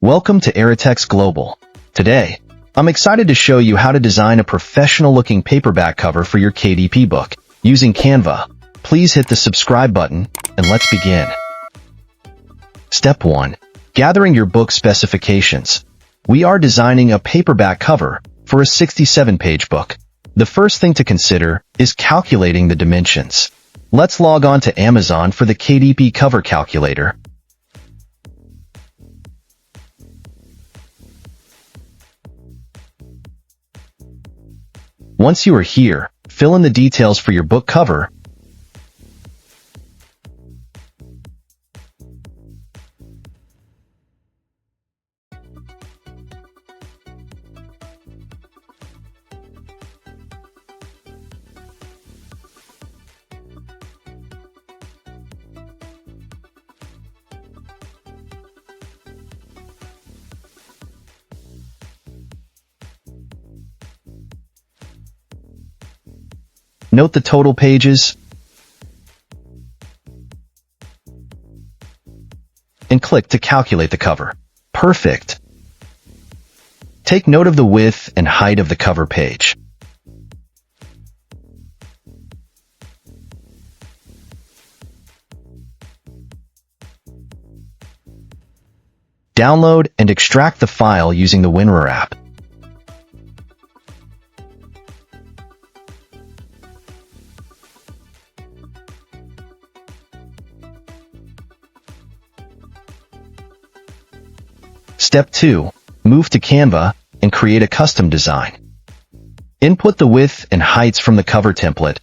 Welcome to Eratechs Global. Today, I'm excited to show you how to design a professional-looking paperback cover for your KDP book using Canva. Please hit the subscribe button, and let's begin. Step 1. Gathering your book specifications. We are designing a paperback cover for a 67-page book. The first thing to consider is calculating the dimensions. Let's log on to Amazon for the KDP cover calculator. Once you are here, fill in the details for your book cover. Note the total pages and click to calculate the cover. Perfect. Take note of the width and height of the cover page. Download and extract the file using the WinRAR app. Step 2. Move to Canva and create a custom design. Input the width and heights from the cover template.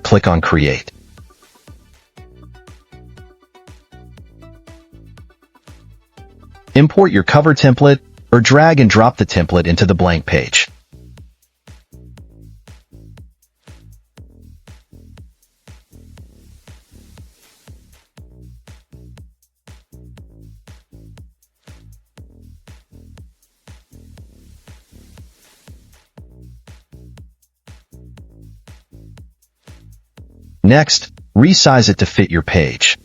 Click on Create. Import your cover template or drag and drop the template into the blank page. Next, resize it to fit your page.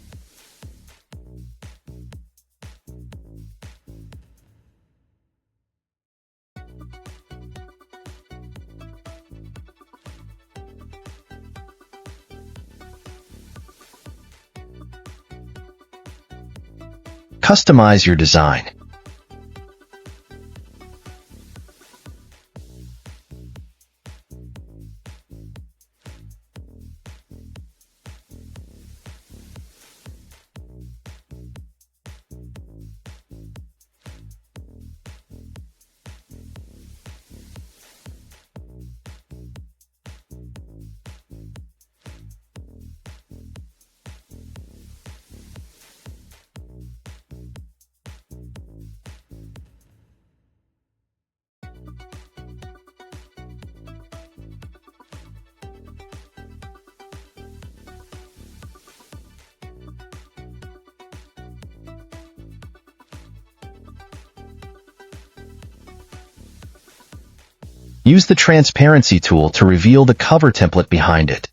Customize your design. Use the transparency tool to reveal the cover template behind it.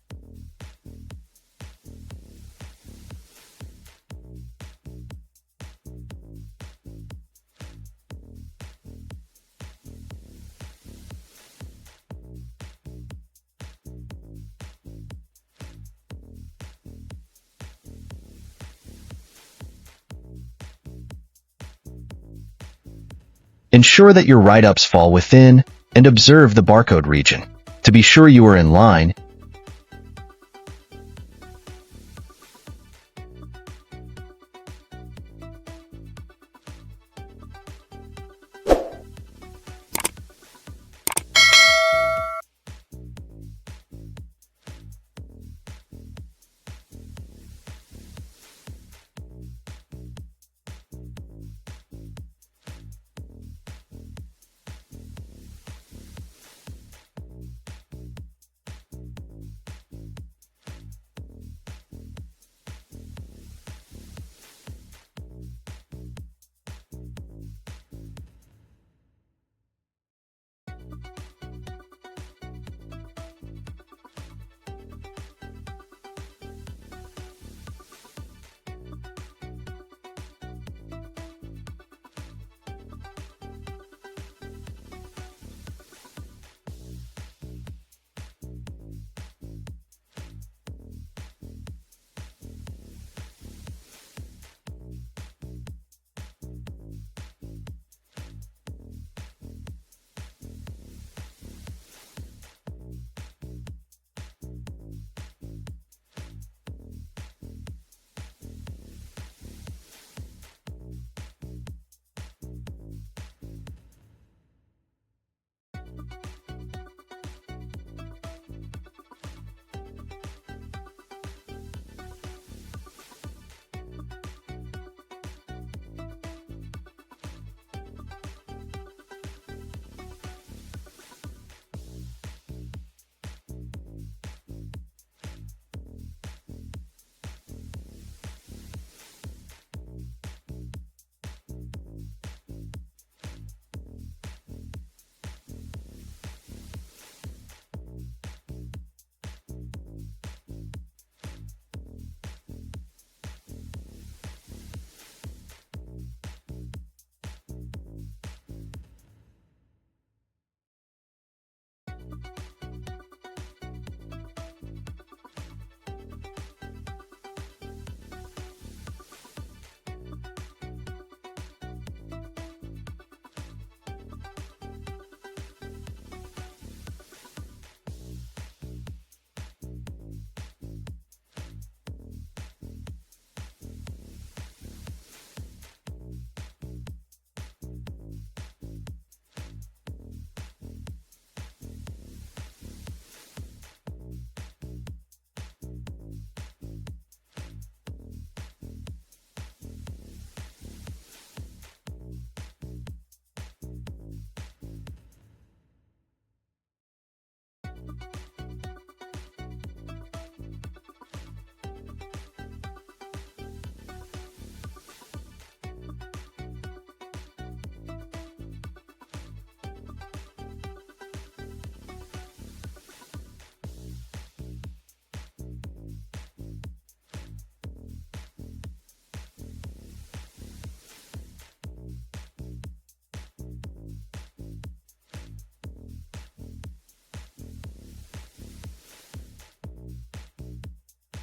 Ensure that your write-ups fall within and observe the barcode region. To be sure you are in line,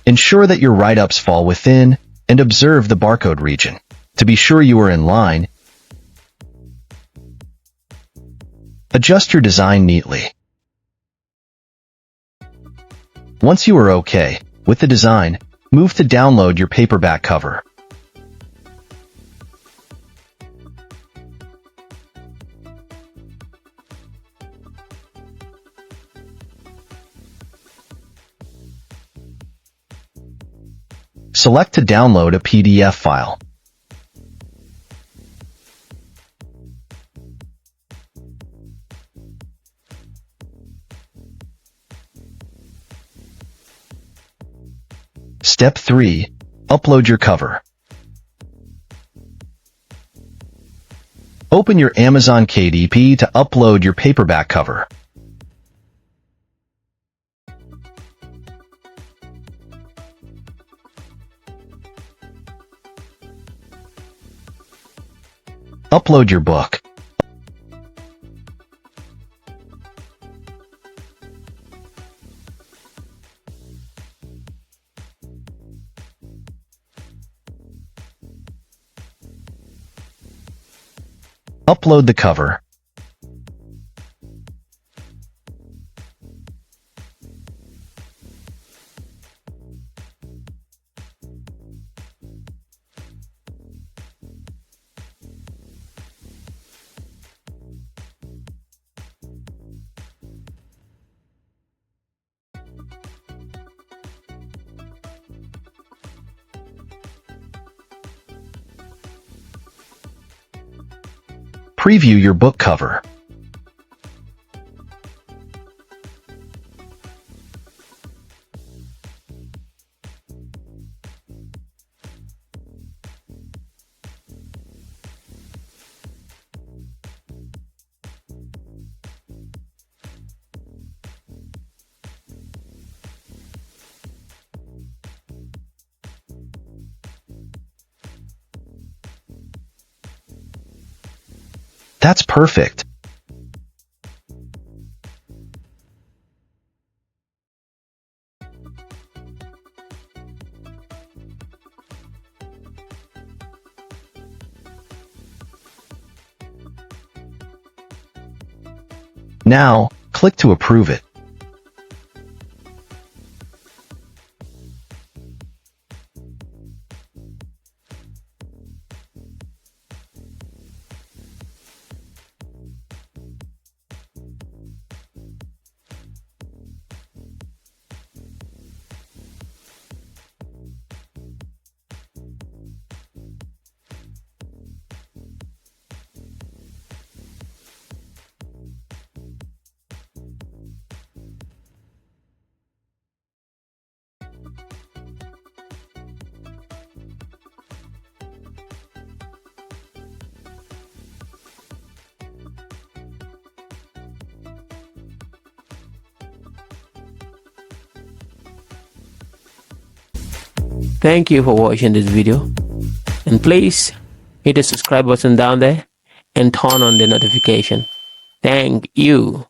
Ensure that your write-ups fall within and observe the barcode region. To be sure you are in line, adjust your design neatly. Once you are okay with the design, move to download your paperback cover. Select to download a PDF file. Step 3. Upload your cover. Open your Amazon KDP to upload your paperback cover. Upload your book. Upload the cover. Preview your book cover. That's perfect. Now, click to approve it. Thank you for watching this video, and please hit the subscribe button down there and turn on the notification. Thank you.